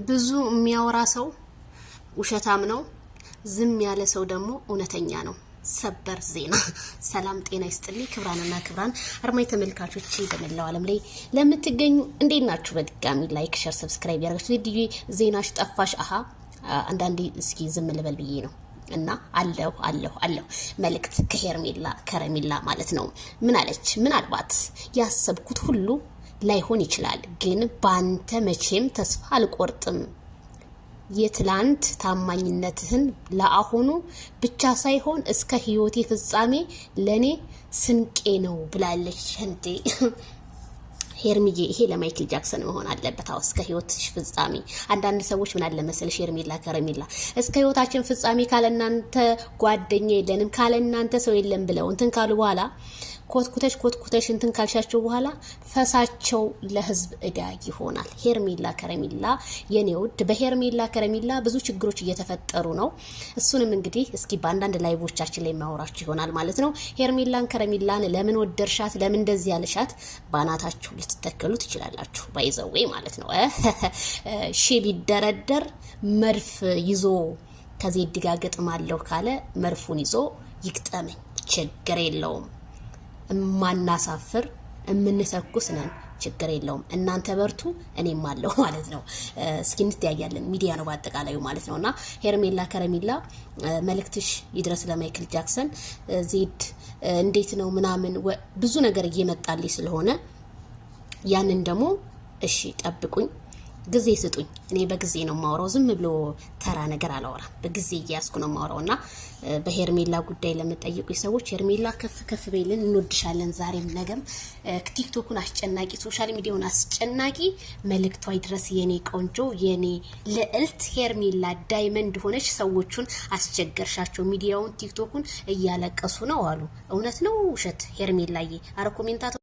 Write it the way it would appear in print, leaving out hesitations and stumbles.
ብዙ የሚያወራ ሰው ውሸታም ነው። ዝም ያለ ሰው ደግሞ እውነተኛ ነው። ሰበር ዜና። ሰላም ጤና ይስጥልኝ ክብራንና ክብራን አርማይ ተመልካቾች በመላው ዓለም ላይ ለምትገኙ እንዴት ናችሁ? በድጋሚ ላይክ ሼር ሰብስክራይብ ያደርጋችሁ። ቪዲዮ ዜናሽ ጠፋሽ አንዳንዴ እስኪ ዝም ልበል ብዬ ነው እና አለሁ መልእክት ከሄርሜላ ከረሜላ ማለት ነው። ምን አለች? ምናልባት ያሰብኩት ሁሉ ላይሆን ይችላል፣ ግን ባንተ መቼም ተስፋ አልቆርጥም። የትላንት ታማኝነትህን ለአሁኑ ብቻ ሳይሆን እስከ ህይወቴ ፍጻሜ ለኔ ስንቄ ነው ብላለች። እንዴ ሄርሚዬ፣ ይሄ ለማይክል ጃክሰን መሆን አለበት። አው እስከ ህይወትሽ ፍጻሜ። አንዳንድ ሰዎች ምን አለ መሰለሽ ሄርሜላ ከረሜላ እስከ ህይወታችን ፍጻሜ ካለናንተ ጓደኛ የለንም ካለናንተ ሰው የለም ብለው እንትን ካሉ በኋላ ኮትኩተሽ እንትን ካልሻቸው በኋላ ፈሳቸው ለህዝብ እዳ ይሆናል። ሄርሜላ ከረሜላ የኔ ውድ፣ በሄርሜላ ከረሜላ ብዙ ችግሮች እየተፈጠሩ ነው። እሱንም እንግዲህ እስኪ በአንዳንድ ላይቮቻችን ላይ ማወራችሁ ይሆናል ማለት ነው። ሄርሜላን ከረሜላን ለምን ወደርሻት፣ ለምን እንደዚህ ያለሻት ባናታችሁ ልትተከሉ ትችላላችሁ። ባይዘዌ ማለት ነው። ሺ ቢደረደር መድፍ ይዞ ከዜድ ጋር ገጥማለሁ ካለ መድፉን ይዞ ይግጠመኝ፣ ችግር የለውም። ማናሳፍር እምንተኩስ ነን፣ ችግር የለውም። እናንተ በርቱ፣ እኔም አለሁ ማለት ነው። እስኪ እንተያያለን። ሚዲያ ነው በአጠቃላዩ ማለት ነውና ሄርሜላ ከረሜላ መልእክትሽ ይድረስ ለማይክል ጃክሰን። ዜድ እንዴት ነው ምናምን ብዙ ነገር እየመጣልኝ ስለሆነ ያንን ደግሞ እሺ ጠብቁኝ፣ ጊዜ ስጡኝ። እኔ በጊዜ ነው ማወራው፣ ዝም ብሎ ተራ ነገር አላወራም። በጊዜ እያስኩ ነው ማወራውና በሄርሜላ ጉዳይ ለምትጠይቁኝ ሰዎች ሄርሜላ ከፍ በይልን፣ እንወድሻለን። ዛሬም ነገም ቲክቶኩን አስጨናቂ ሶሻል ሚዲያውን አስጨናቂ መልእክቷ ይድረስ የኔ ቆንጆ የኔ ልዕልት ሄርሜላ ዳይመንድ ሆነች። ሰዎቹን አስቸገርሻቸው፣ ሚዲያውን ቲክቶኩን እያለቀሱ ነው አሉ። እውነት ነው ውሸት? ሄርሜላዬ አረ ኮሜንታቶ